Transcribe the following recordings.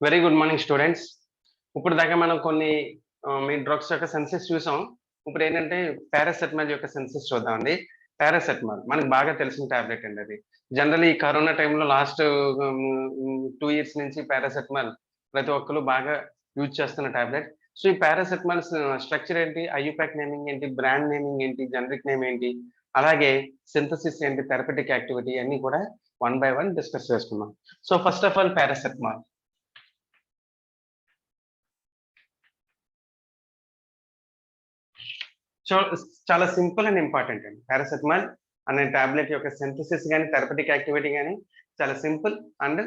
Very good morning students. ఇప్పుడు దాకా మనం కొన్ని మీ డ్రగ్స్ యొక్క సెన్సెస్ చూసాం. ఇప్పుడు ఏంటంటే పారాసెటమాల్ యొక్క సెన్సెస్ చూద్దామండి. పారాసెటమాల్ మనకు బాగా తెలిసిన టాబ్లెట్ అండి అది. జనరల్లీ ఈ కరోనా టైంలో లాస్ట్ 2 ఇయర్స్ నుంచి పారాసెటమాల్ ప్రతి ఒక్కరు బాగా యూజ్ చేస్తున్న టాబ్లెట్. సో ఈ పారాసెటమాల్ స్ట్రక్చర్ ఏంటి, ఐయుపాక్ నేమింగ్ ఏంటి, బ్రాండ్ నేమింగ్ ఏంటి, జనరిక్ నేమ్ ఏంటి, అలాగే సింథసిస్ ఏంటి, థెరపటిక్ యాక్టివిటీ అన్ని కూడా వన్ బై వన్ డిస్కస్ చేసుకుందాం. So first of all paracetamol. చాలా సింపుల్ అండ్ ఇంపార్టెంట్ అండి. పారాసెటమాల్ అనే టాబ్లెట్ యొక్క సింథసిస్ కానీ థెరపటిక్ యాక్టివిటీ కానీ చాలా సింపుల్ అండ్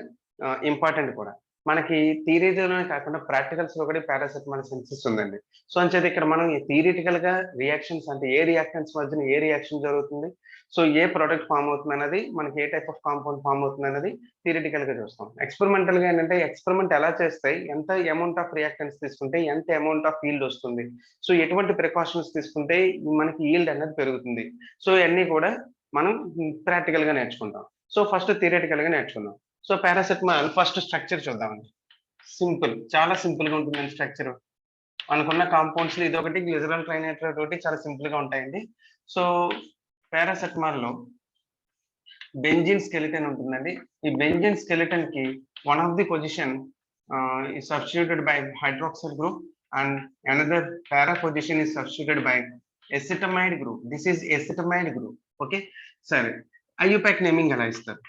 ఇంపార్టెంట్ కూడా. మనకి థియరీలోనే కాకుండా ప్రాక్టికల్స్ లో కూడా పారాసెటమాల్ సింథసిస్ ఉందండి. సో అంచేది ఇక్కడ మనం థియరిటికల్ గా రియాక్షన్స్ అంటే ఏ రియాక్షన్స్ మధ్యన ఏ రియాక్షన్ జరుగుతుంది, సో ఏ ప్రొడక్ట్ ఫామ్ అవుతుంది అనేది, మనకి ఏ టైప్ ఆఫ్ కాంపౌండ్ ఫామ్ అవుతుంది అనేది థియరిటికల్ గా చూస్తాం. ఎక్స్పెరిమెంటల్ గా ఏంటంటే ఎక్స్పెరిమెంట్ ఎలా చేస్తే ఎంత అమౌంట్ ఆఫ్ రియాక్టెన్స్ తీసుకుంటే ఎంత అమౌంట్ ఆఫ్ ఈల్డ్ వస్తుంది, సో ఎటువంటి ప్రికాషన్స్ తీసుకుంటే మనకి ఈల్డ్ అనేది పెరుగుతుంది. సో ఇవన్నీ కూడా మనం ప్రాక్టికల్ గా నేర్చుకుంటాం. సో ఫస్ట్ థియరిటికల్ గా నేర్చుకుందాం. సో పారాసెటమాల్ ఫస్ట్ స్ట్రక్చర్ చూద్దామండి. సింపుల్, చాలా సింపుల్ గా ఉంటుందండి స్ట్రక్చర్. మనకున్న కాంపౌండ్స్ ఇది ఒకటి, గ్లిజరాల్ ట్రైనైట్రేట్ ఒకటి చాలా సింపుల్ గా ఉంటాయండి. సో పారాసెటమాల్ లో బెంజిన్ స్కెలిటన్ ఉంటుందండి. ఈ బెంజిన్ స్కెలిటన్ కి one of the position is substituted by hydroxyl group and another para position is substituted by acetamide group. This is acetamide group. Okay, సరే IUPAC naming ఎలా ఇస్తారు?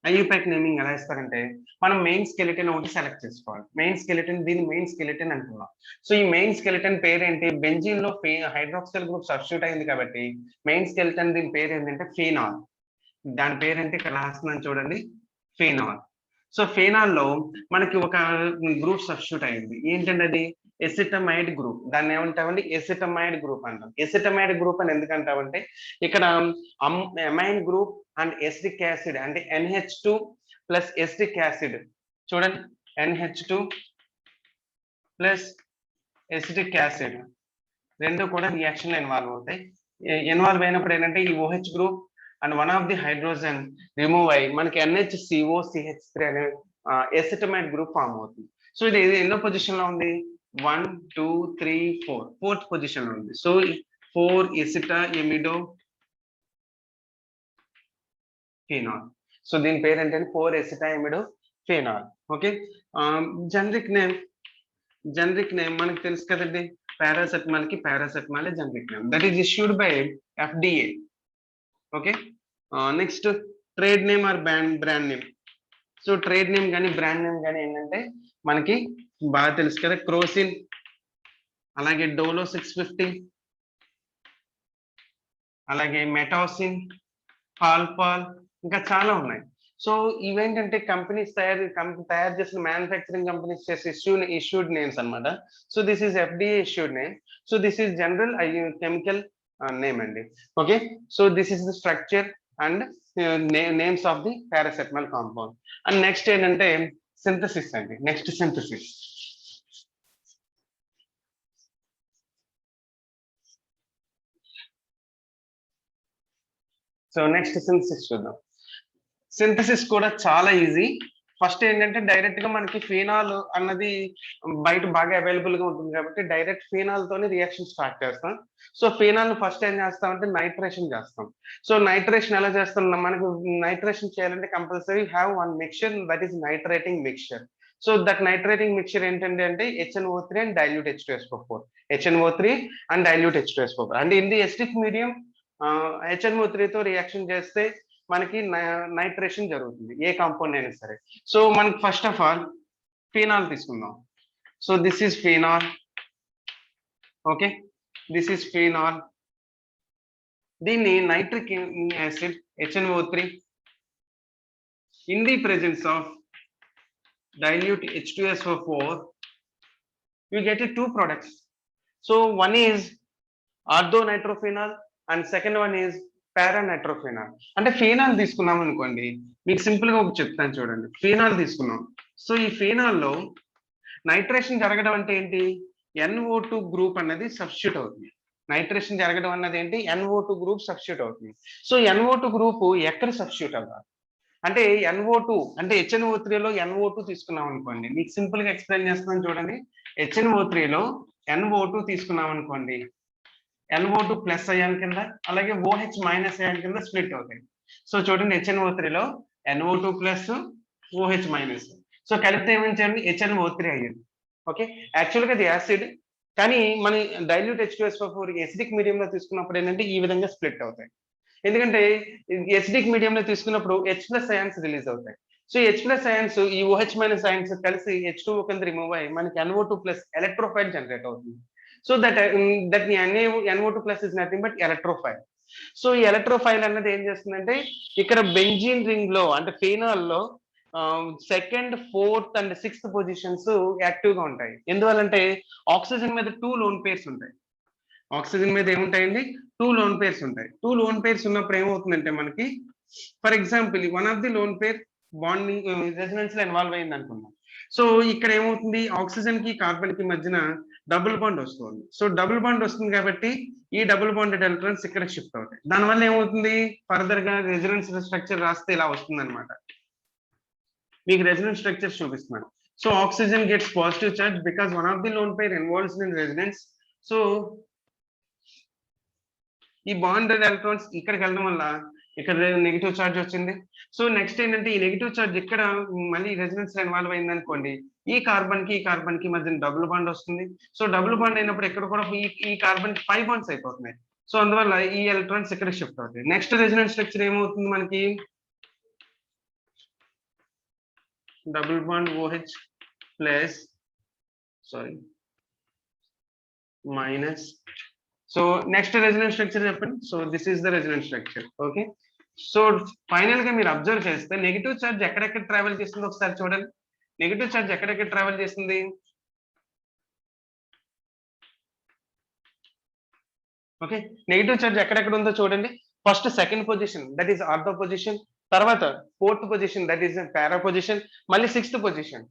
IUPAC naming ఎలా ఇస్తారంటే మనం main skeleton ఒకటి select చేసుకోవాలి. Main skeleton, దీన్ని main skeleton అంటున్నాం. సో ఈ మెయిన్ స్కెలిటన్ పేరేంటి? బెంజిన్ లో హైడ్రాక్సిల్ గ్రూప్ సబ్స్టిట్యూట్ అయింది కాబట్టి మెయిన్ స్కెలిటన్ దీని పేరు ఏంటంటే ఫీనాల్. దాని పేరేంటి ఇక్కడ రాస్తున్నాను చూడండి, ఫీనాల్. సో ఫీనాల్ లో మనకి ఒక గ్రూప్ సబ్స్టిట్యూట్ అయింది. ఏంటంటే అది ఎసిటమైడ్ గ్రూప్. దాన్ని ఏమంటామండి? ఎసిటమైడ్ గ్రూప్ అంటాం. ఎసిటమైడ్ గ్రూప్ అని ఎందుకంటామంటే ఇక్కడ amine group and acetic acid అంటే NH2 ప్లస్ ఎసిటిక్ యాసిడ్, చూడండి NH2 ప్లస్ ఎసిటిక్ యాసిడ్ రెండు కూడా రియాక్షన్ లో ఇన్వాల్వ్ అవుతాయి. ఇన్వాల్వ్ అయినప్పుడు ఏంటంటే ఈ OH group and one of the hydrogen remove అయ్యి మనకి NHCOCH3 అనే ఎసిటమైడ్ గ్రూప్ ఫామ్ అవుతుంది. సో ఇది ఎన్నో పొజిషన్ లో ఉంది? 1 2 3 4 ఫోర్త్ పొజిషన్ లో ఉంది. So 4 acetamidophenol. So దీని పేరు ఏంటంటే 4 acetamidophenol. Okay, generic name మనకి తెలుసు కదండి, పారాసెటమాల్ కి paracetamol generic name, that is issued by FDA. Okay, next trade name or brand name. So trade name కానీ బ్రాండ్ నేమ్ కానీ ఏంటంటే మనకి బాగా తెలుసు కదా, క్రోసిన్, అలాగే డోలో 650, అలాగే మెటాసిన్, పాల్పాల్, ఇంకా చాలా ఉన్నాయి. సో ఇవేంటంటే కంపెనీస్ తయారు చేసిన మ్యానుఫ్యాక్చరింగ్ కంపెనీస్ చేసే ఇష్యూడ్ నేమ్స్ అన్నమాట. So this is FDA issued name. So this is general chemical name అండి. Okay, so this is the structure and names of the paracetamol compound. And next ఏంటంటే synthesis అండి. Next synthesis. So next synthesis చూద్దాం. Synthesis కూడా చాలా easy. First ఏంటంటే direct గా మనకి phenol అన్నది బయట బాగా అవైలబుల్ గా ఉంటుంది కాబట్టి డైరెక్ట్ ఫీనాల్ తోని రియాక్షన్ స్టార్ట్ చేస్తాం. సో ఫీనాల్ ఫస్ట్ ఏం చేస్తామంటే నైట్రేషన్ చేస్తాం. సో నైట్రేషన్ ఎలా చేస్తాం? మనకు నైట్రేషన్ చేయాలంటే compulsory have one mixture, that is nitrating mixture. So that nitrating mixture ఏంటంటే అంటే HNO3 and dilute H2SO4, HNO3 and dilute H2SO4. అంటే in the acidic medium HNO3 తో రియాక్షన్ చేస్తే మనకి నైట్రేషన్ జరుగుతుంది, ఏ కాంపౌండ్ అయినా సరే. సో మనకి ఫస్ట్ ఆఫ్ ఆల్ ఫీనాల్ తీసుకుందాం. So this is phenol. Okay, this is phenol. దీన్ని nitric acid HNO3 in the presence of dilute H2SO4 you get two products. So one is orthonitrophenol and second one is paranitrophenol. అంటే phenol తీసుకున్నాం అనుకోండి, మీకు simple గా ఒక చెప్తాను చూడండి. Phenol తీసుకున్నాం. సో ఈ ఫీనాల్ లో నైట్రేషన్ జరగడం అంటే ఏంటి? NO2 గ్రూప్ అనేది సబ్స్టిట్యూట్ అవుతుంది. నైట్రేషన్ జరగడం అన్నది ఏంటి? NO2 గ్రూప్ సబ్స్టిట్యూట్ అవుతుంది. సో NO2 గ్రూప్ ఎక్కడ సబ్స్టిట్యూట్ అవ్వాలి? అంటే NO2 అంటే HNO3 లో NO2 తీసుకున్నాం అనుకోండి, మీకు సింపుల్ గా ఎక్స్ప్లెయిన్ చేస్తున్నాను చూడండి. HNO3 లో NO2 తీసుకున్నాం అనుకోండి, NO2 ప్లస్ అయాన్ కింద అలాగే OH మైనస్ అయాన్ కింద స్ప్లిట్ అవుతాయి. సో చూడండి HNO3 లో NO2 plus OH minus. So కలిపితే ఏమించండి HNO3 అయ్యింది. ఓకే, యాక్చువల్గా అది యాసిడ్, కానీ మన డైల్యూట్ H2SO4 ఎసిడిక్ మీడియంలో తీసుకున్నప్పుడు ఏంటంటే ఈ విధంగా స్ప్లిట్ అవుతాయి. ఎందుకంటే ఎసిడిక్ మీడియంలో తీసుకున్నప్పుడు H ప్లస్ అయాన్స్ రిలీజ్ అవుతాయి. సో H ప్లస్ అయాన్స్ ఈ OH మైనస్ అయాన్స్ కలిసి H2O కింద రిమూవ్ అయ్యి మనకి NO2 ప్లస్ ఎలక్ట్రోఫైల్ జనరేట్ అవుతుంది. So that NO2 plus is nothing but electrophile. So ఈ ఎలక్ట్రోఫైల్ అన్నది ఏం చేస్తుందంటే ఇక్కడ బెంజీన్ రింగ్ లో అంటే ఫెనాల్ లో second, fourth and sixth positions active గా ఉంటాయి. ఎందువల్లంటే ఆక్సిజన్ మీద 2 లోన్ పేర్స్ ఉంటాయి. ఆక్సిజన్ మీద ఏముంటాయండి 2 లోన్ పేర్స్ ఉంటాయి. 2 లోన్ పేర్స్ ఉన్నప్పుడు ఏమవుతుందంటే మనకి for example one of the lone pair bonding resonance లో ఇన్వాల్వ్ అయింది అనుకున్నాం. సో ఇక్కడ ఏమవుతుంది ఆక్సిజన్ కి కార్బన్ కి మధ్యన డబుల్ బాండ్ వస్తుంది. సో డబుల్ బాండ్ వస్తుంది కాబట్టి ఈ డబుల్ బాండెడ్ ఎలక్ట్రాన్స్ ఇక్కడ షిఫ్ట్ అవుతాయి. దానివల్ల ఏమవుతుంది ఫర్దర్ గా రెజొనెన్స్ స్ట్రక్చర్ రాస్తే ఇలా వస్తుంది అనమాట. మీకు రెజొనెన్స్ స్ట్రక్చర్ చూపిస్తున్నాను. So oxygen gets positive charge because one of the lone pair involves in resonance. So ఈ బాండెడ్ ఎలక్ట్రాన్స్ ఇక్కడికి వెళ్ళడం వల్ల ఇక్కడ నెగిటివ్ చార్జ్ వచ్చింది. సో నెక్స్ట్ ఏంటంటే ఈ నెగిటివ్ చార్జ్ ఇక్కడ మళ్ళీ రెజొనెన్స్ లో ఇన్వాల్వ్ అయింది అనుకోండి, ఈ కార్బన్ కి మధ్య డబుల్ బాండ్ వస్తుంది. సో డబుల్ బాండ్ అయినప్పుడు ఇక్కడ కూడా ఈ కార్బన్ 5 బాండ్స్ అయిపోతున్నాయి. సో అందువల్ల ఈ ఎలక్ట్రాన్స్ ఇక్కడ షిఫ్ట్ అవుతాయి. నెక్స్ట్ రెజొనెన్స్ స్ట్రక్చర్ ఏమవుతుంది మనకి double bond OH plus minus. So next resonance structure చెప్పండి. So this is the resonance structure. Okay, so final గా మీరు అబ్జర్వ్ చేస్తే నెగిటివ్ చార్జ్ ఎక్కడెక్కడ ట్రావెల్ చేస్తుందో ఒకసారి చూడండి. నెగిటివ్ చార్జ్ ఎక్కడెక్కడ ట్రావెల్ చేస్తుంది ఓకే, నెగిటివ్ చార్జ్ ఎక్కడెక్కడ ఉందో చూడండి. First second position that is ortho position, తర్వాత fourth position that is para position, మళ్ళీ సిక్స్త్ పొజిషన్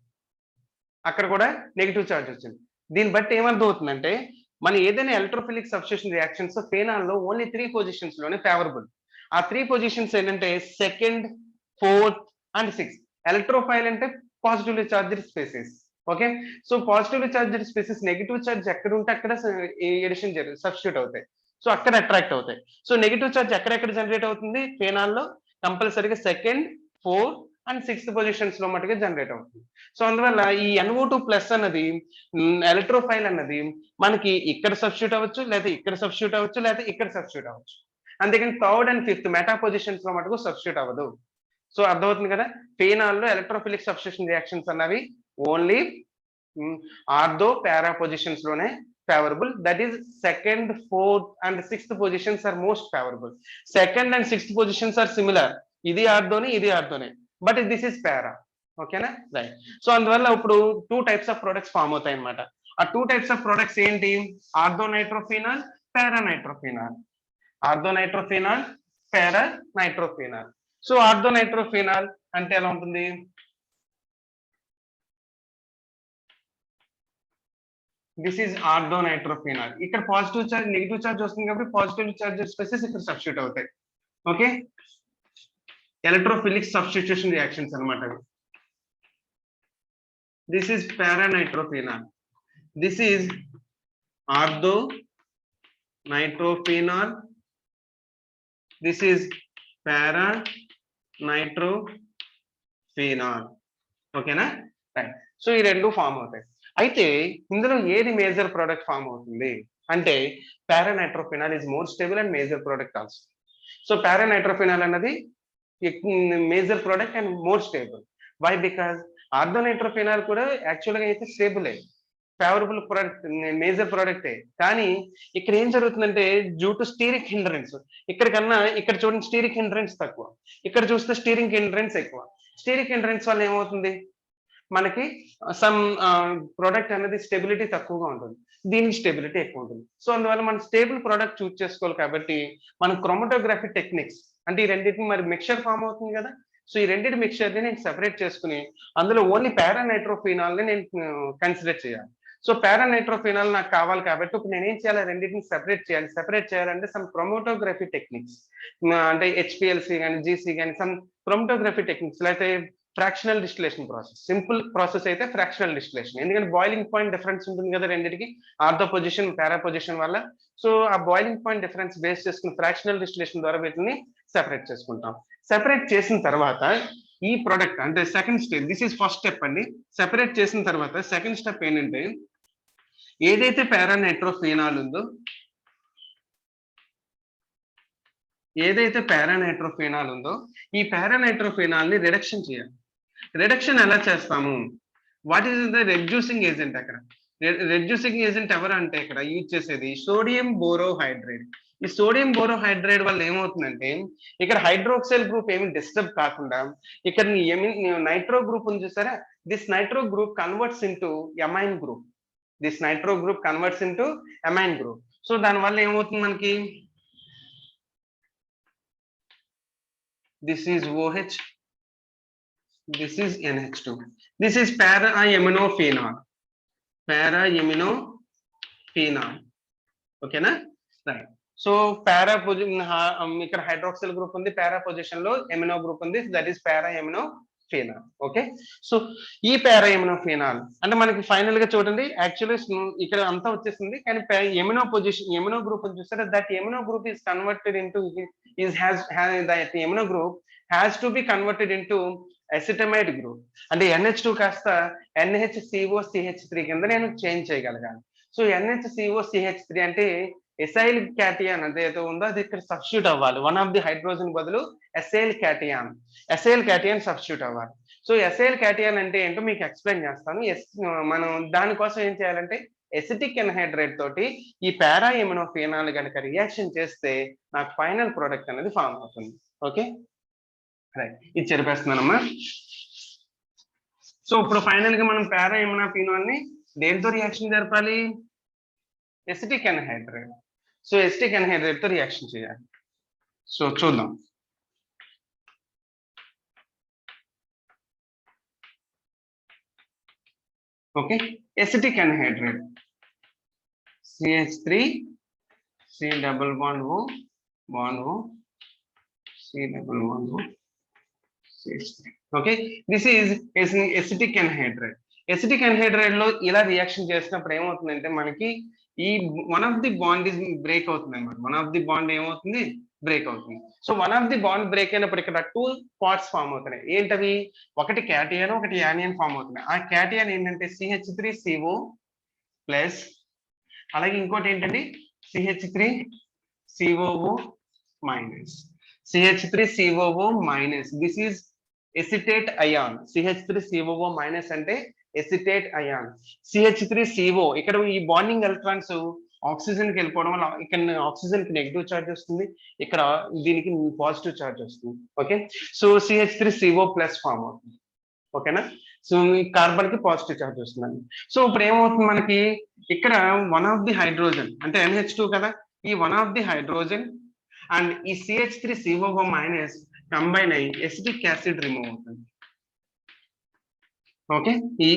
అక్కడ కూడా నెగిటివ్ చార్జ్ వచ్చింది. దీన్ని బట్టి ఏమర్థం అవుతుందంటే మన ఏదైనా ఎలక్ట్రోఫిలిక్ సబ్స్టిట్యూషన్ రియాక్షన్స్ ఫెనాల్ లో ఓన్లీ 3 పొజిషన్స్ లోనే ఫేవరబుల్. ఆ 3 పొజిషన్స్ ఏంటంటే second, fourth and sixth. Electrophile అంటే positively charged spaces. Okay, so positively charged spaces negative charge ఎక్కడ ఉంటే అక్కడ ఎడిషన్ సబ్స్టిట్యూట్ అవుతాయి. సో అక్కడ అట్రాక్ట్ అవుతాయి. సో నెగిటివ్ చార్జ్ ఎక్కడెక్కడ జనరేట్ అవుతుంది ఫెనాల్ లో కంపల్సరీగా second, fourth and sixth positions లో మటుగా జనరేట్ అవుతుంది. సో అందువల్ల ఈ NO2 ప్లస్ అన్నది ఎలక్ట్రోఫైల్ అన్నది మనకి ఇక్కడ సబ్స్టిట్యూట్ అవ్వచ్చు, లేదా ఇక్కడ సబ్స్టిట్యూట్ అవ్వచ్చు, లేదా ఇక్కడ సబ్స్టిట్యూట్ అవ్వచ్చు. అంతేకాని third and fifth meta positions లో మటుకు సబ్స్టిట్యూట్ అవ్వదు. సో అర్థమవుతుంది కదా, ఫెనాల్ లో ఎలక్ట్రోఫిలిక్ సబ్స్టిట్యూషన్ రియాక్షన్స్ అన్నవి ఓన్లీ ఆర్థో పారా పొజిషన్స్ లోనే favorable. That is second, fourth and sixth positions are most favorable. Second and sixth positions are similar. ఇది ఆర్థోనే, ఇది ఆర్థోనే, బట్ దిస్ ఇస్ పారా. ఓకేనా, రైట్. సో అందువల్ల ఇప్పుడు 2 టైప్స్ ఆఫ్ ప్రొడక్ట్స్ ఫామ్ అవుతాయి అన్నమాట. ఆ 2 టైప్స్ ఆఫ్ ప్రొడక్ట్స్ ఏంటి ఆర్థో నైట్రోఫెనాల్, పారా నైట్రోఫెనాల్. ఆర్థో నైట్రోఫెనాల్, పారా నైట్రోఫెనాల్. So ortho నైట్రోఫెనాల్ అంటే ఎలా ఉంటుంది దిస్ ఈజ్ ఆర్థో నైట్రోఫెనాల్. ఇక్కడ పాజిటివ్ చార్జ్ నెగిటివ్ చార్జ్ వస్తుంది కాబట్టి పాజిటివ్ చార్జ్ స్పేసెస్ ఇక్కడ సబ్స్టిట్యూట్ అవుతాయి. ఓకే, ఎలక్ట్రోఫిలిక్ సబ్స్టిట్యూషన్ రియాక్షన్స్ అన్నమాట. This is para nitrophenol, this is ortho nitrophenol, this is para nitrophenol. ఓకేనా, రైట్. సో ఈ రెండు ఫామ్ అవుతాయి. అయితే ఇందులో ఏది మేజర్ ప్రోడక్ట్ ఫామ్ అవుతుంది అంటే para nitrophenol is more stable and major product also. So para nitrophenol అన్నది major product and more stable. Why because ortho nitrophenol కూడా యాక్చువల్ గా అయితే స్టేబుల్ ఫేవరబుల్ ప్రోడక్ట్, మేజర్ ప్రోడక్టే. కానీ ఇక్కడ ఏం జరుగుతుందంటే డ్యూ టు స్టీరిక్ హిండ్రెన్స్, ఇక్కడ కన్నా ఇక్కడ చూడండి స్టీరిక్ హిండ్రెన్స్ తక్కువ, ఇక్కడ చూస్తే స్టీరింగ్ హిండ్రెన్స్ ఎక్కువ. స్టీరిక్ హిండ్రెన్స్ వల్ల ఏమవుతుంది మనకి సమ్ ప్రోడక్ట్ అనేది స్టెబిలిటీ తక్కువగా ఉంటుంది, దీనికి స్టెబిలిటీ ఎక్కువ ఉంటుంది. సో అందువల్ల మనం స్టేబుల్ ప్రోడక్ట్ చూస్ చేసుకోవాలి. కాబట్టి మనం క్రోమటోగ్రఫీ టెక్నిక్స్ అంటే ఈ రెండింటిని మరి మిక్చర్ ఫామ్ అవుతుంది కదా, సో ఈ రెండింటి మిక్చర్ ని నేను సెపరేట్ చేసుకుని అందులో ఓన్లీ పారా నైట్రోఫెనాల్ ని నేను కన్సిడర్ చేయాలి. సో పారానైట్రోఫినాల్ నాకు కావాలి కాబట్టి ఇప్పుడు నేనేం చేయాలి, రెండింటిని సెపరేట్ చేయాలంటే సమ్ క్రోమటోగ్రఫీ టెక్నిక్స్, అంటే హెచ్పిఎల్సి కానీ జీసీ కానీ సమ్ క్రోమటోగ్రఫీ టెక్నిక్స్, లేకపోతే fractional distillation process. Simple process అయితే ఫ్రాక్షనల్ డిస్టిలేషన్, ఎందుకంటే బాయిలింగ్ పాయింట్ డిఫరెన్స్ ఉంటుంది కదా రెండింటికి, ఆర్థో పొజిషన్ పారా పొజిషన్ వల్ల. సో ఆ బాయిలింగ్ పాయింట్ డిఫరెన్స్ బేస్ చేసుకుని ఫ్రాక్షనల్ డిస్టిలేషన్ ద్వారా వీటిని సెపరేట్ చేసుకుంటాం. సెపరేట్ చేసిన తర్వాత ఈ ప్రొడక్ట్ అంటే second step, this is first step అండి. సెపరేట్ చేసిన తర్వాత సెకండ్ స్టెప్ ఏంటంటే ఏదైతే పారానైట్రోఫినాల్ ఉందో, ఈ పారానైట్రోఫినాల్ ని రిడక్షన్ చేయాలి. రిడక్షన్ ఎలా చేస్తాము, what is the reducing agent? అక్కడ రెడ్యూసింగ్ ఏజెంట్ ఎవరు అంటే ఇక్కడ యూజ్ చేసేది సోడియం బోరోహైడ్రైడ్. ఈ సోడియం బోరోహైడ్రైడ్ వల్ల ఏమవుతుందంటే ఇక్కడ హైడ్రోక్సైల్ గ్రూప్ ఏమి డిస్టర్బ్ కాకుండా ఇక్కడ నైట్రో గ్రూప్ ఉంది చూసారా, this nitro group converts into amine group. So దానివల్ల ఏమవుతుంది మనకి, this is OH, this is NH2, this is para-aminophenol, okay na, right? So para position ఇక్కడ హైడ్రోక్సిల్ గ్రూప్ ఉంది, para పొజిషన్ లో ఎమినో గ్రూప్ ఉంది, that is para-aminophenol. Okay, so ఈ para-aminophenol అంటే మనకి ఫైనల్ గా చూడండి, యాక్చువల్లీ ఇక్కడ అంతా వచ్చేసింది, కానీ ఎమినో గ్రూప్ చూస్తారా, that amino group is converted into that amino group has to be converted into acetamide group. అంటే NH2 కాస్త NHCOCH3 కింద నేను చేంజ్ చేయగలగాలి. సో NHCOCH3 అంటే ఎసైల్ క్యాటియాన్ అదేదో ఉందో అది ఇక్కడ సబ్స్టిట్యూట్ అవ్వాలి. వన్ ఆఫ్ ది హైడ్రోజన్ బదులు ఎసైల్ క్యాటియాన్ సబ్స్టిట్యూట్ అవ్వాలి. సో ఎసైల్ క్యాటియాన్ అంటే ఏంటో మీకు ఎక్స్ప్లెయిన్ చేస్తాను. మనం దానికోసం ఏం చేయాలంటే ఎసిటిక్ ఎన్హైడ్రేట్ తోటి ఈ para-aminophenol కనుక రియాక్షన్ చేస్తే నాకు ఫైనల్ ప్రోడక్ట్ అనేది ఫామ్ అవుతుంది. ఓకే, రైట్, ఇది చెరిపేస్తున్నానమ్మా. సో ఇప్పుడు ఫైనల్ గా మనం para-aminophenol ని దేనితో రియాక్షన్ జరపాలి, acetic anhydride. So acetic anhydride తో రియాక్షన్ చేయాలి. సో చూద్దాం. Okay, acetic anhydride CH3 C double bond O C double bond O CH3. Okay, this is acetic anhydride. Acetic anhydride లో ఇలా రియాక్షన్ చేసినప్పుడు ఏమవుతుందంటే మనకి ఈ one of the bond is break అవుతుంది అన్నమాట. వన్ ఆఫ్ ది బాండ్ ఏమవుతుంది, break అవుతుంది. So one of the bond break అయినప్పుడు ఇక్కడ 2 పార్ట్స్ ఫామ్ అవుతున్నాయి. ఏంటవి, ఒకటి క్యాటియన్, ఒకటి యానియన్ ఫామ్ అవుతున్నాయి. ఆ క్యాటియన్ ఏంటంటే CH3CO ప్లస్, అలాగే ఇంకోటి ఏంటంటే CH3COO minus. CH3COO minus, this is acetate ion. CH3COO minus అంటే ఎసిటేట్ అయాన్. CH3CO ఇక్కడ ఈ బాండింగ్ ఎలక్ట్రాన్స్ ఆక్సిజన్ కి వెళ్ళిపోవడం వల్ల ఇక్కడ ఆక్సిజన్ కి నెగిటివ్ చార్జ్ వస్తుంది, ఇక్కడ దీనికి పాజిటివ్ చార్జ్ వస్తుంది. Okay, so CH3CO plus form అవుతుంది. ఓకేనా, సో ఈ కార్బన్ కి పాజిటివ్ చార్జ్ వస్తుందండి. సో ఇప్పుడు ఏమవుతుంది మనకి ఇక్కడ వన్ ఆఫ్ ది హైడ్రోజన్ అంటే NH2 కదా, ఈ one of the hydrogen and ఈ CH3COO మైనస్ కంబైన్ అయ్యి ఎసిటిక్ యాసిడ్ రిమూవ్ అవుతుంది. ఓకే, ఈ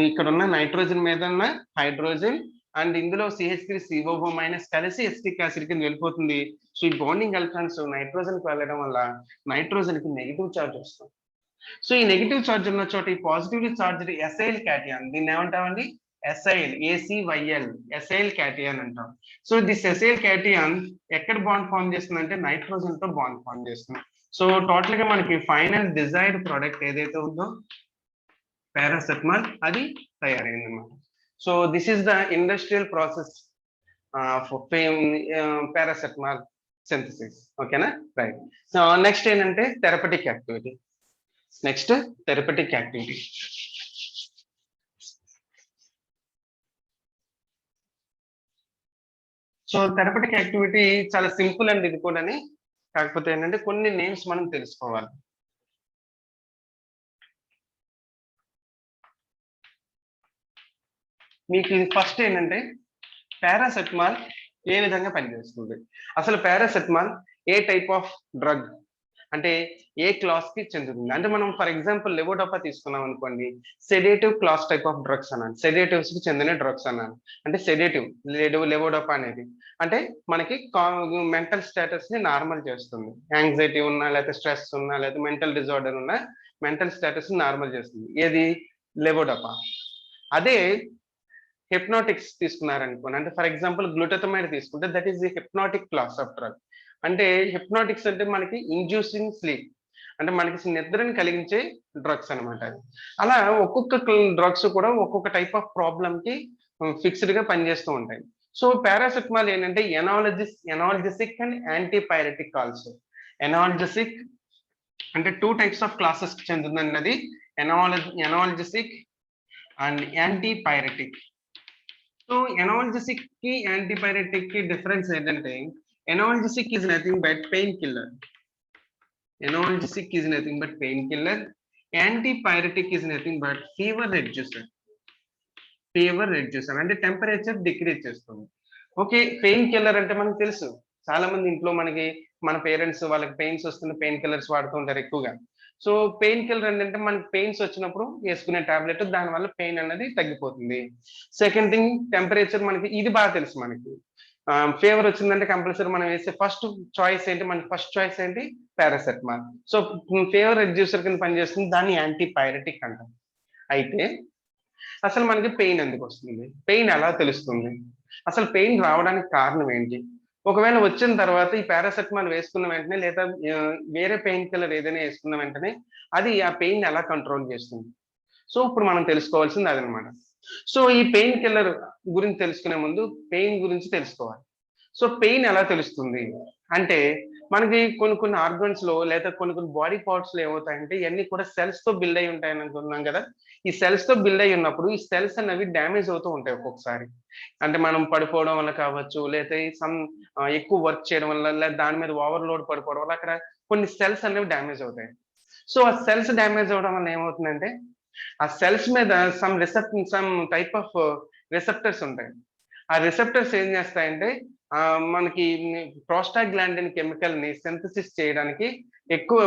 ఇక్కడ ఉన్న నైట్రోజన్ మీద ఉన్న హైడ్రోజన్ అండ్ ఇందులో CH3COO మైనస్ కలిసి ఎసిటిక్ యాసిడ్ కింద వెళ్ళిపోతుంది. సో ఈ బాండింగ్ ఎలక్ట్రాన్స్ నైట్రోజన్ కి వెళ్ళడం వల్ల నైట్రోజన్ కి నెగిటివ్ చార్జ్ వస్తుంది. సో ఈ నెగిటివ్ చార్జ్ ఉన్న చోట ఈ పాజిటివ్లీ చార్జ్డ్ ఎసైల్ క్యాటియాన్, దీన్ని ఏమంటామండి, ఎసైల్, ACYL, ఎసైల్ క్యాటియాన్ అంటాం. సో దిస్ ఎసైల్ క్యాటియాన్ ఎక్కడ బాండ్ ఫామ్ చేస్తుంది అంటే నైట్రోజన్ తో బాండ్ ఫామ్ చేస్తుంది. సో టోటల్ గా మనకి ఫైనల్ డిజైర్డ్ ప్రోడక్ట్ ఏదైతే ఉందో పారాసెటమాల్ అది తయారైంది అన్నమాట. So this is the industrial process for paracetamol synthesis. ఓకేనా, రైట్. సో నెక్స్ట్ ఏంటంటే therapeutic activity. So therapeutic activity చాలా సింపుల్ అండి ఇది కూడా, కాకపోతే ఏంటంటే కొన్ని నేమ్స్ మనం తెలుసుకోవాలి. మీకు ఇది ఫస్ట్ ఏంటంటే పారాసెటమాల్ ఏ విధంగా పనిచేస్తుంది, అసలు paracetamol A type of drug అంటే ఏ క్లాస్ కి చెందుతుంది. అంటే మనం ఫర్ ఎగ్జాంపుల్ లెవోడోపా తీసుకున్నాం అనుకోండి, sedative clause type of drugs అన్నాను. సెడేటివ్స్ కి చెందిన డ్రగ్స్ అన్నాను. అంటే సెడేటివ్ లెవోడోపా అనేది అంటే మనకి మెంటల్ స్టేటస్ ని నార్మల్ చేస్తుంది. యాంగ్జైటీ ఉన్నా లేకపోతే స్ట్రెస్ ఉన్నా లేకపోతే మెంటల్ డిజార్డర్ ఉన్నా మెంటల్ స్టేటస్ ని నార్మల్ చేస్తుంది. ఏది లెవోడోపా. అదే హిప్నోటిక్స్ తీసుకున్నారనుకోండి, అంటే ఫర్ ఎగ్జాంపుల్ గ్లూటథమైడ్ తీసుకుంటే that is the hypnotic class of drug. అంటే హిప్నోటిక్స్ అంటే మనకి ఇండ్యూసింగ్ స్లీప్, అంటే మనకి నిద్రని కలిగించే డ్రగ్స్ అనమాట అది. అలా ఒక్కొక్క డ్రగ్స్ కూడా ఒక్కొక్క టైప్ ఆఫ్ ప్రాబ్లమ్ కి ఫిక్స్డ్ గా పనిచేస్తూ ఉంటాయి. సో పారాసెటమాల్ ఏంటంటే analgesic and antipyretic also. Analgesic అంటే 2 టైప్స్ ఆఫ్ క్లాసెస్ కి చెందుతుందండి అది. Analgesic and antipyretic. So analgesic కి యాంటీపైరెటిక్ కి డిఫరెన్స్ ఏంటంటే analgesic is nothing but pain killer. Analgesic is nothing but painkiller. Antipyretic is nothing but fever reducer. Fever reduce అంటే temperature decrease చేస్తుంది. Okay, pain killer అంటే మనకు తెలుసు. చాలా మంది ఇంట్లో మన పేరెంట్స్ వాళ్ళకి పెయిన్స్ వస్తున్న పెయిన్ కిల్లర్స్ వాడుతూ ఉంటారు ఎక్కువగా. సో పెయిన్ కిల్లర్ ఏంటంటే మనకి పెయిన్స్ వచ్చినప్పుడు వేసుకునే టాబ్లెట్, దాని వల్ల పెయిన్ అనేది తగ్గిపోతుంది. సెకండ్ థింగ్ టెంపరేచర్, మనకి ఇది బాగా తెలుసు మనకి. ఫీవర్ వచ్చిందంటే కంపల్సరీ మనం వేసే ఫస్ట్ చాయిస్ ఏంటి, మనకి ఫస్ట్ చాయిస్ ఏంటి, పారాసెటమాల్. సో ఫీవర్ రెడ్యూసర్ కింద పనిచేస్తుంది, దాన్ని యాంటీపైరెటిక్ అంటాం. అయితే అసలు మనకి పెయిన్ ఎందుకు వస్తుంది, పెయిన్ ఎలా తెలుస్తుంది, అసలు పెయిన్ రావడానికి కారణం ఏంటి, ఒకవేళ వచ్చిన తర్వాత ఈ పారాసెటమాల్ వేసుకున్న వెంటనే లేదా వేరే పెయిన్ కిల్లర్ ఏదైనా వేసుకున్న వెంటనే అది ఆ పెయిన్ ఎలా కంట్రోల్ చేస్తుంది. సో ఇప్పుడు మనం తెలుసుకోవాల్సింది అదనమాట. సో ఈ పెయిన్ కిల్లర్ గురించి తెలుసుకునే ముందు పెయిన్ గురించి తెలుసుకోవాలి. సో పెయిన్ ఎలా తెలుస్తుంది అంటే మనకి కొన్ని ఆర్గన్స్ లో లేదా కొన్ని బాడీ పార్ట్స్ లో ఏమవుతాయంటే ఇవన్నీ కూడా సెల్స్ తో బిల్డ్ అయి ఉంటాయని అనుకున్నాం కదా. ఈ సెల్స్ తో బిల్డ్ అయి ఉన్నప్పుడు ఈ సెల్స్ అనేవి డ్యామేజ్ అవుతూ ఉంటాయి ఒక్కొక్కసారి. అంటే మనం పడిపోవడం వల్ల కావచ్చు, లేదా ఎక్కువ వర్క్ చేయడం వల్ల, లేదా దాని మీద ఓవర్లోడ్ పడిపోవడం వల్ల అక్కడ కొన్ని సెల్స్ అనేవి డ్యామేజ్ అవుతాయి. సో ఆ సెల్స్ డ్యామేజ్ అవడం వల్ల ఏమవుతుందంటే ఆ సెల్స్ మీద సమ్ టైప్ ఆఫ్ రిసెప్టర్స్ ఉంటాయి. ఆ రిసెప్టర్స్ ఏం చేస్తాయంటే మనకి ప్రోస్టాగ్లాండిన్ కెమికల్ ని సింథసిస్ చేయడానికి ఎక్కువ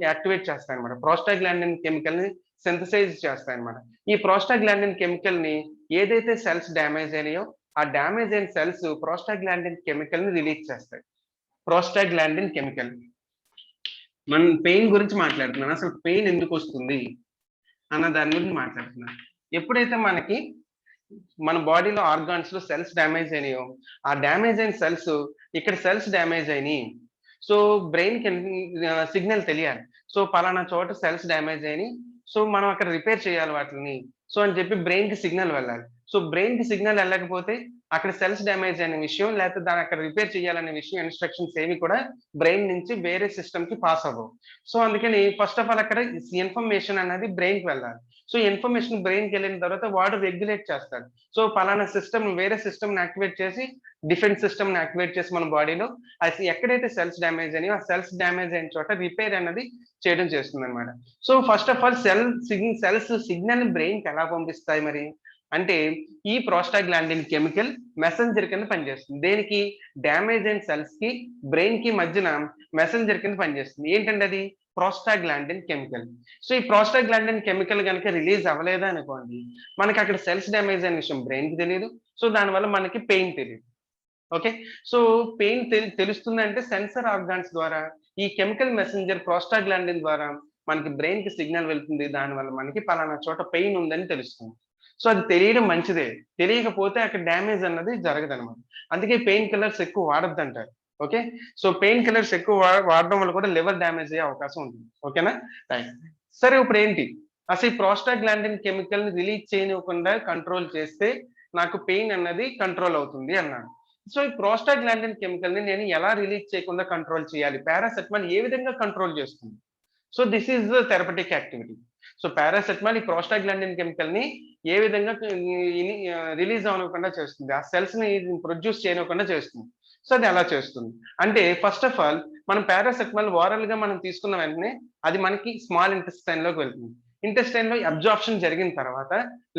యాక్టివేట్ చేస్తాయి అనమాట. ప్రోస్టాగ్లాండిన్ కెమికల్ ని సింథసైజ్ చేస్తాయి అనమాట. ఈ ప్రోస్టాగ్లాండిన్ కెమికల్ ని ఏదైతే సెల్స్ డ్యామేజ్ అయినాయో ఆ డ్యామేజ్ అయిన సెల్స్ ప్రోస్టాగ్లాండిన్ కెమికల్ ని రిలీజ్ చేస్తాయి. Prostaglandin chemical. మనం పెయిన్ గురించి మాట్లాడుతున్నాను. అసలు పెయిన్ ఎందుకు వస్తుంది అన్న దాని గురించి మాట్లాడుతున్నాను. ఎప్పుడైతే మనకి మన బాడీలో ఆర్గాన్స్ లో సెల్స్ డ్యామేజ్ అయినాయో ఆ డ్యామేజ్ అయిన సెల్స్, ఇక్కడ సెల్స్ డ్యామేజ్ అయినాయి, సో బ్రెయిన్ కి సిగ్నల్ తెలియాలి. సో పలానా చోట సెల్స్ డ్యామేజ్ అయినాయి, సో మనం అక్కడ రిపేర్ చేయాలి వాటిని, సో అని చెప్పి బ్రెయిన్ కి సిగ్నల్ వెళ్ళాలి. సో బ్రెయిన్ కి సిగ్నల్ వెళ్ళకపోతే అక్కడ సెల్స్ డ్యామేజ్ అయిన విషయం లేకపోతే దాన్ని అక్కడ రిపేర్ చేయాలనే విషయం ఇన్స్ట్రక్షన్స్ ఏవి కూడా బ్రెయిన్ నుంచి వేరే సిస్టమ్ కి పాస్ అవ్వవు. సో అందుకని ఫస్ట్ ఆఫ్ ఆల్ అక్కడ ఇన్ఫర్మేషన్ అనేది బ్రెయిన్ కి వెళ్ళాలి. సో ఇన్ఫర్మేషన్ బ్రెయిన్ కి వెళ్ళిన తర్వాత వాడు రెగ్యులేట్ చేస్తాడు. సో పలానా సిస్టమ్ వేరే సిస్టమ్ ని యాక్టివేట్ చేసి డిఫెన్స్ సిస్టమ్ ని యాక్టివేట్ చేసి మన బాడీలో అది ఎక్కడైతే సెల్స్ డ్యామేజ్ అయినాయో ఆ సెల్స్ డ్యామేజ్ అయిన చోట రిపేర్ అనేది చేయడం చేస్తుంది అనమాట. So first of all cells signal brain కి ఎలా పంపిస్తాయి మరి అంటే ఈ ప్రోస్టాగ్లాండిన్ కెమికల్ మెసెంజర్ కింద పనిచేస్తుంది. దేనికి, డ్యామేజ్ అయిన సెల్స్ కి బ్రెయిన్ కి మధ్యన మెసెంజర్ కింద పనిచేస్తుంది. ఏంటంటే అది ప్రోస్టాగ్లాండిన్ కెమికల్. సో ఈ ప్రోస్టాగ్లాండిన్ కెమికల్ కనుక రిలీజ్ అవ్వలేదా అనుకోండి, మనకి అక్కడ సెల్స్ డ్యామేజ్ అయిన విషయం బ్రెయిన్ కి తెలియదు. సో దానివల్ల మనకి పెయిన్ తెలియదు. ఓకే, సో పెయిన్ తెలుస్తుందంటే సెన్సర్ ఆర్గాన్స్ ద్వారా ఈ కెమికల్ మెసెంజర్ ప్రోస్టాగ్లాండిన్ ద్వారా మనకి బ్రెయిన్ కి సిగ్నల్ వెళ్తుంది. దానివల్ల మనకి పలానా చోట పెయిన్ ఉందని తెలుస్తుంది. సో అది తెలియడం మంచిదే, తెలియకపోతే అక్కడ డ్యామేజ్ అన్నది జరగదనమాట. అందుకే పెయిన్ కిల్లర్స్ ఎక్కువ వాడొద్దంటారు. ఓకే, సో పెయిన్ కిల్లర్స్ ఎక్కువ వాడడం వల్ల కూడా లివర్ డ్యామేజ్ అయ్యే అవకాశం ఉంటుంది. ఓకేనా, రైట్. సరే, ఇప్పుడు ఏంటి అసలు ఈ ప్రోస్టాగ్లాండిన్ కెమికల్ ని రిలీజ్ చేయనివ్వకుండా కంట్రోల్ చేస్తే నాకు పెయిన్ అన్నది కంట్రోల్ అవుతుంది అన్నాడు. సో ఈ ప్రోస్టాగ్లాండిన్ కెమికల్ ని నేను ఎలా రిలీజ్ చేయకుండా కంట్రోల్ చేయాలి, పారాసెటమాల్ ఏ విధంగా కంట్రోల్ చేస్తుంది. So this is the therapeutic activity. So paracetamol ఈ ప్రోస్టాగ్లాండిన్ కెమికల్ ని ఏ విధంగా రిలీజ్ అవ్వకుండా చేస్తుంది, ఆ సెల్స్ ని ప్రొడ్యూస్ చేయకుండా చేస్తుంది. సో అది ఎలా చేస్తుంది అంటే ఫస్ట్ ఆఫ్ ఆల్ మనం పారాసెటమాల్ ఓరల్ గా మనం తీసుకున్న వెంటనే అది మనకి స్మాల్ ఇంటెస్టైన్ లోకి వెళ్తుంది. ఇంటెస్టైన్ లో అబ్జార్ప్షన్ జరిగిన తర్వాత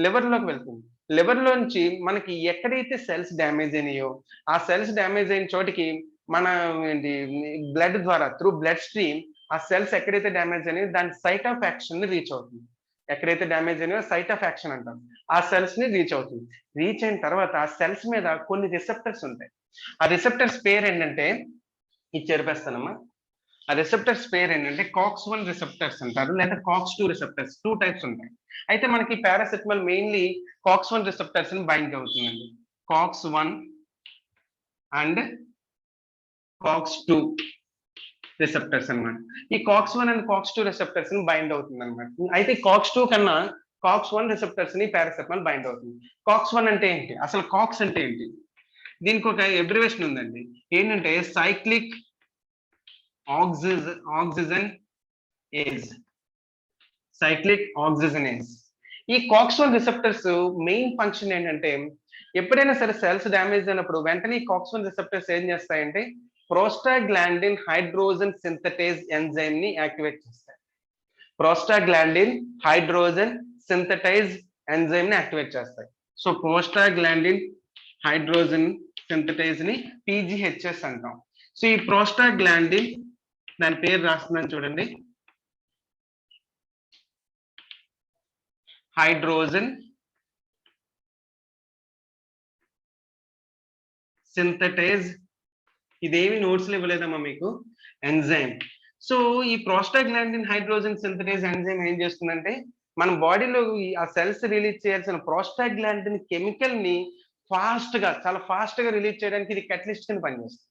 లివర్ లోకి వెళ్తుంది. లివర్ లోంచి మనకి ఎక్కడైతే సెల్స్ డ్యామేజ్ అయినాయో ఆ సెల్స్ డ్యామేజ్ అయిన చోటికి మన ఏంటి బ్లడ్ ద్వారా త్రూ బ్లడ్ స్ట్రీమ్ ఆ సెల్స్ ఎక్కడైతే డ్యామేజ్ అయినాయో దాని సైట్ ఆఫ్ యాక్షన్ ని రీచ్ అవుతుంది. ఎక్కడైతే డ్యామేజ్ అయినాయో సైట్ ఆఫ్ యాక్షన్ అంటాం. ఆ సెల్స్ ని రీచ్ అవుతుంది. రీచ్ అయిన తర్వాత ఆ సెల్స్ మీద కొన్ని రిసెప్టర్స్ ఉంటాయి. ఆ రిసెప్టర్స్ పేరు ఏంటంటే ఇది చెరిపేస్తానమ్మా. ఆ రిసెప్టర్స్ పేరు ఏంటంటే కాక్స్ 1 రిసెప్టర్స్ అంటారు, లేదా కాక్స్ 2 రిసెప్టర్స్. 2 టైప్స్ ఉంటాయి. అయితే మనకి పారాసెటమాల్ మెయిన్లీ కాక్స్ 1 రిసెప్టర్స్ ని బైండ్ అవుతుందండి. కాక్స్ 1 అండ్ కాక్స్ 2 రిసెప్టర్స్ అన్నమాట. ఈ కాక్స్ 1 అండ్ కాక్స్ 2 రిసెప్టర్స్ ని బైండ్ అవుతుంది అనమాట. అయితే కాక్స్ 2 కన్నా కాక్స్ 1 రిసెప్టర్స్ ని పారాసెటమాల్ బైండ్ అవుతుంది. కాక్స్ 1 అంటే ఏంటి, అసలు కాక్స్ అంటే ఏంటి? దీనికి ఒక అబ్రివేషన్ ఉందండి. ఏంటంటే cyclic oxygen age. Cyclic oxygenase. ఈ కాక్స్ 1 రిసెప్టర్స్ మెయిన్ ఫంక్షన్ ఏంటంటే ఎప్పుడైనా సరే సెల్స్ డ్యామేజ్ అయినప్పుడు వెంటనే కాక్స్ 1 రిసెప్టర్స్ ఏం చేస్తాయంటే ప్రోస్టాగ్లాండిన్ హైడ్రోజన్ సింథటేజ్ ఎంజైమ్ ని యాక్టివేట్ చేస్తాయి. ప్రోస్టాగ్లాండిన్ హైడ్రోజన్ సింథటైజ్ ఎంజైమ్ ని యాక్టివేట్ చేస్తాయి. సో ప్రోస్టాగ్లాండిన్ హైడ్రోజన్ సింథటైజ్ ని పీజీహెచ్ఎస్ అంటాం. సో ఈ ప్రోస్టాగ్లాండిన్ దాని పేరు రాస్తున్నాను చూడండి, హైడ్రోజన్ సింథటైజ్. ఇదేమి నోట్స్ లో ఇవ్వలేదమ్మా మీకు, ఎంజైమ్. సో ఈ ప్రోస్టాగ్లాండిన్ హైడ్రోజన్ సింథటైజ్ ఎంజైమ్ ఏం చేస్తుందంటే మన బాడీలో ఆ సెల్స్ రిలీజ్ చేయాల్సిన ప్రోస్టాగ్లాండిన్ కెమికల్ ని చాలా ఫాస్ట్ గా రిలీజ్ చేయడానికి ఇది కెటలిస్ట్ కింద పనిచేస్తుంది.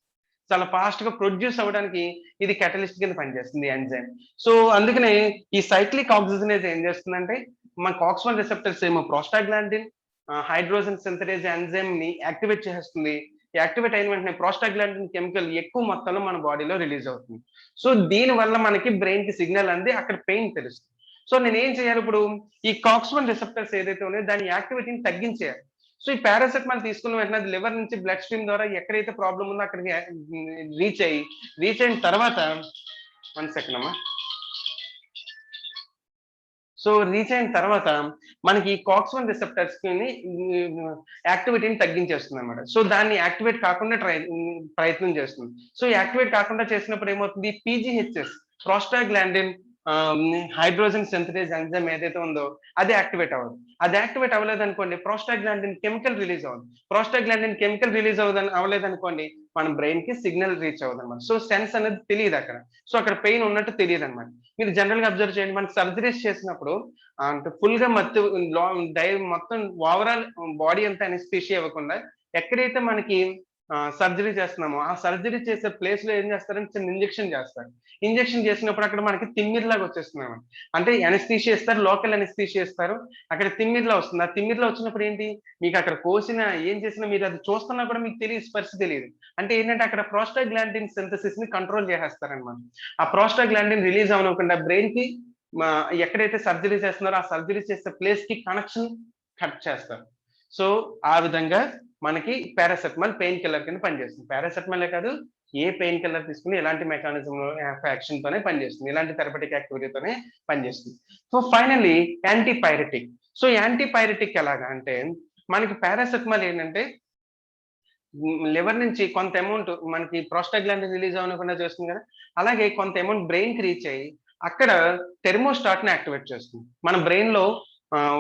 చాలా ఫాస్ట్ గా ప్రొడ్యూస్ అవ్వడానికి ఇది కెటలిస్ట్ కింద పనిచేస్తుంది ఎంజైమ్. సో అందుకనే ఈ సైక్లిక్ ఆక్సిజనేజ్ ఏం చేస్తుందంటే మన కాక్స్ 1 రిసెప్టర్స్ ఏమో ప్రోస్టాగ్లాండిన్ హైడ్రోజన్ సింథటైజ్ ఎంజైమ్ ని యాక్టివేట్ చేస్తుంది. యాక్టివేట్ అయిన వెంటనే ప్రోస్టాగ్లాండిన్ కెమికల్ ఎక్కువ మొత్తంలో మన బాడీలో రిలీజ్ అవుతుంది. సో దీని వల్ల మనకి బ్రెయిన్ కి సిగ్నల్ అంది అక్కడ పెయిన్ తెలుస్తుంది. సో నేను ఏం చేయాలి ఇప్పుడు, ఈ కాక్స్ 1 రిసెప్టర్స్ ఏదైతే ఉన్నాయో దాని యాక్టివిటీని తగ్గించేయాలి. సో ఈ పారాసెటమాల్ తీసుకున్న వెంటనే అది లివర్ నుంచి బ్లడ్ స్ట్రీమ్ ద్వారా ఎక్కడైతే ప్రాబ్లం ఉందో అక్కడికి రీచ్ అయిన తర్వాత 1 సెకండ్ అమ్మా. సో రీచ్ అయిన తర్వాత మనకి కాక్స్ 1 రిసెప్టర్స్ ని యాక్టివిటీని తగ్గించేస్తుంది అనమాట. సో దాన్ని యాక్టివేట్ కాకుండా ప్రయత్నం చేస్తుంది. సో యాక్టివేట్ కాకుండా చేసినప్పుడు ఏమవుతుంది, పీజీహెచ్ఎస్ ప్రోస్టాగ్లాండిన్ హైడ్రోజన్ సింథటైజ్ ఎంజైమ్ ఏదైతే ఉందో అది యాక్టివేట్ అవ్వదు. అది యాక్టివేట్ అవ్వలేదు అనుకోండి ప్రోస్టాగ్లాండిన్ కెమికల్ రిలీజ్ అవ్వదు. ప్రోస్టాగ్లాండిన్ కెమికల్ రిలీజ్ అవ్వలేదు అనుకోండి మన బ్రెయిన్ కి సిగ్నల్ రీచ్ అవ్వదు అనమాట. సో సెన్స్ అనేది తెలియదు అక్కడ. సో అక్కడ పెయిన్ ఉన్నట్టు తెలియదు అనమాట. మీరు జనరల్ గా అబ్జర్వ్ చేయండి, మనకి సర్జరీస్ చేసినప్పుడు అంటే ఫుల్ గా మొత్తం ఓవరాల్ బాడీ అంతా అనెస్థీషియా ఇవ్వకుండా ఎక్కడైతే మనకి సర్జరీ చేస్తున్నామో ఆ సర్జరీ చేసే ప్లేస్ లో ఏం చేస్తారంటే చిన్న ఇంజెక్షన్ చేస్తారు. ఇంజెక్షన్ చేసినప్పుడు అక్కడ మనకి తిమ్మిరిలాగా వచ్చేస్తుంది అనమాట. అంటే అనెస్థీషియా ఇస్తారు, లోకల్ అనెస్థీషియా ఇస్తారు, అక్కడ తిమ్మిరిలా వస్తుంది. ఆ తిమ్మిరిలా వచ్చినప్పుడు ఏంటి, మీకు అక్కడ కోసిన ఏం చేసినా మీరు అది చూస్తున్నా కూడా మీకు తెలియదు, స్పర్శ తెలియదు. అంటే ఏంటంటే అక్కడ ప్రోస్టాగ్లాండిన్ సింథసిస్ ని కంట్రోల్ చేసేస్తారనమాట. ఆ ప్రోస్టాగ్లాండిన్ రిలీజ్ అవ్వకుండా బ్రెయిన్ కి ఎక్కడైతే సర్జరీ చేస్తున్నారో ఆ సర్జరీ చేసే ప్లేస్ కి కనెక్షన్ కట్ చేస్తారు. సో ఆ విధంగా మనకి పారాసెటమాల్ పెయిన్ కిల్లర్ కింద పనిచేస్తుంది. పారాసెటమాలే కాదు, ఏ పెయిన్ కిల్లర్ తీసుకుని ఎలాంటి మెకానిజం యాక్షన్ తోనే పనిచేస్తుంది, ఇలాంటి థెరపటిక్ యాక్టివిటీతోనే పనిచేస్తుంది. So finally antipyretic. So antipyretic ఎలాగా అంటే మనకి పారాసెటమాల్ ఏంటంటే లివర్ నుంచి కొంత అమౌంట్ మనకి ప్రోస్టాగ్లాండిన్ రిలీజ్ అవ్వకుండా చేస్తుంది కదా, అలాగే కొంత అమౌంట్ బ్రెయిన్ కి రీచ్ అయ్యి అక్కడ థెర్మోస్టాట్ ని యాక్టివేట్ చేస్తుంది. మన బ్రెయిన్ లో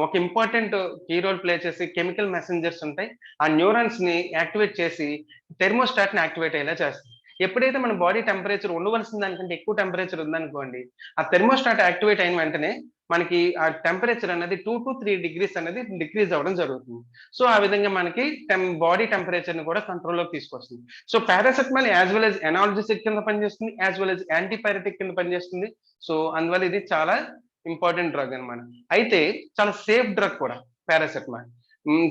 ఒక ఇంపార్టెంట్ కీ రోల్ ప్లే చేసి కెమికల్ మెసెంజర్స్ ఉంటాయి. ఆ న్యూరాన్స్ ని యాక్టివేట్ చేసి థెర్మోస్టాట్ ని యాక్టివేట్ అయ్యేలా చేస్తుంది. ఎప్పుడైతే మన బాడీ టెంపరేచర్ ఉండవలసిన దానికంటే ఎక్కువ టెంపరేచర్ ఉందనుకోండి, ఆ థెర్మోస్టాట్ యాక్టివేట్ అయిన వెంటనే మనకి ఆ టెంపరేచర్ అనేది 2 to 3 degrees అనేది డిక్రీజ్ అవ్వడం జరుగుతుంది. సో ఆ విధంగా మనకి బాడీ టెంపరేచర్ ని కూడా కంట్రోల్లోకి తీసుకొస్తుంది. So paracetamol as well as ఎనాల్జెసిక్ కింద పనిచేస్తుంది, యాజ్ వెల్ as యాంటీపైరెటిక్ కింద పనిచేస్తుంది. సో అందువల్ల ఇది చాలా ఇంపార్టెంట్ డ్రగ్ అనమాట. అయితే చాలా సేఫ్ డ్రగ్ కూడా పారాసెటమాల్.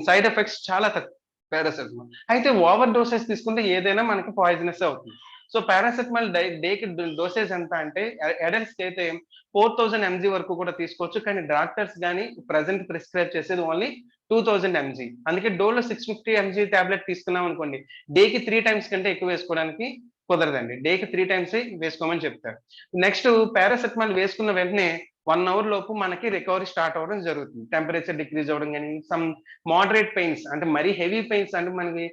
సైడ్ ఎఫెక్ట్స్ చాలా తక్కువ పారాసెటమాల్. అయితే ఓవర్ డోసెస్ తీసుకుంటే ఏదైనా మనకి పాయిజనస్ అవుతుంది. సో పారాసెటమాల్ డేకి డోసేజ్ ఎంత అంటే అడల్ట్స్ కి అయితే 4000 mg వరకు కూడా తీసుకోవచ్చు. కానీ డాక్టర్స్ కానీ ప్రెసెంట్ ప్రిస్క్రైబ్ చేసేది ఓన్లీ 2000 mg. అందుకే డోలో 650 mg టాబ్లెట్ తీసుకున్నాం అనుకోండి, డేకి 3 times కంటే ఎక్కువ వేసుకోవడానికి కుదరదండి. డేకి 3 times వేసుకోమని చెప్తారు. నెక్స్ట్ పారాసెటమాల్ వేసుకున్న వెంటనే 1 అవర్ లోపు మనకి రికవరీ స్టార్ట్ అవ్వడం జరుగుతుంది. టెంపరేచర్ డిక్రీజ్ అవ్వడం గాని, సమ్ మోడరేట్ పెయిన్స్ అంటే మరీ హెవీ పెయిన్స్ అంటే మనకి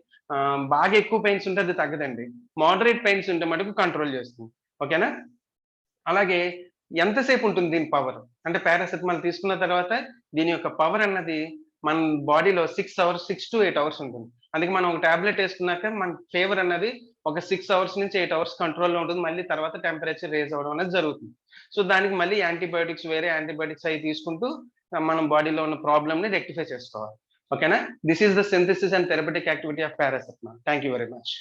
బాగా ఎక్కువ పెయిన్స్ ఉంటే అది తగ్గదండి. మోడరేట్ పెయిన్స్ ఉంటే మటుకు కంట్రోల్ చేస్తుంది. ఓకేనా? అలాగే ఎంతసేపు ఉంటుంది దీని పవర్? అంటే పారాసెటమాల్ తీసుకున్న తర్వాత దీని యొక్క పవర్ అన్నది మన బాడీలో 6-8 అవర్స్ ఉంటుంది. అందుకే మనం ఒక టాబ్లెట్ ఏసుకున్నాక మన ఫీవర్ అన్నది ఒక 6 అవర్స్ నుంచి 8 అవర్స్ కంట్రోల్‌లో ఉంటుంది. మళ్ళీ తర్వాత టెంపరేచర్ రైజ్ అవ్వడం అనేది జరుగుతుంది. సో, దానికి మళ్ళీ వేరే యాంటీబయోటిక్స్ అయి తీసుకుంటూ మనం బాడీలో ఉన్న ప్రాబ్లమ్‌ని రెక్టిఫై చేసుకోవాలి. ఓకేనా? This is the synthesis and therapeutic activity of paracetamol. Thank you very much.